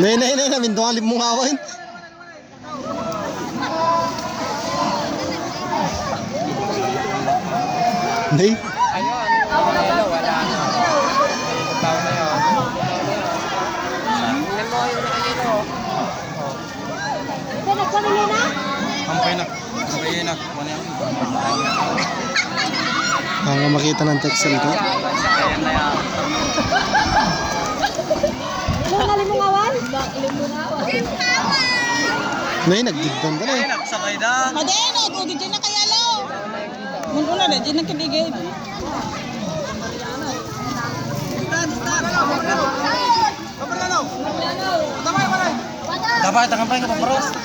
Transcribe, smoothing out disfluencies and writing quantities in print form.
Nay, namin doon alip mong awain. Nay? Ayun, wala na. Tao na yun. Tingnan mo yung nakayelo. Kampay na. Ang makita ng texel ko. Ayan na yan. Nay, nagdigdan ka na eh. Nagsakay na. Madeno, ugid dyan na kaya lo. Muna na, dyan na kiligid. Dapat, takampay ka pa, Paros.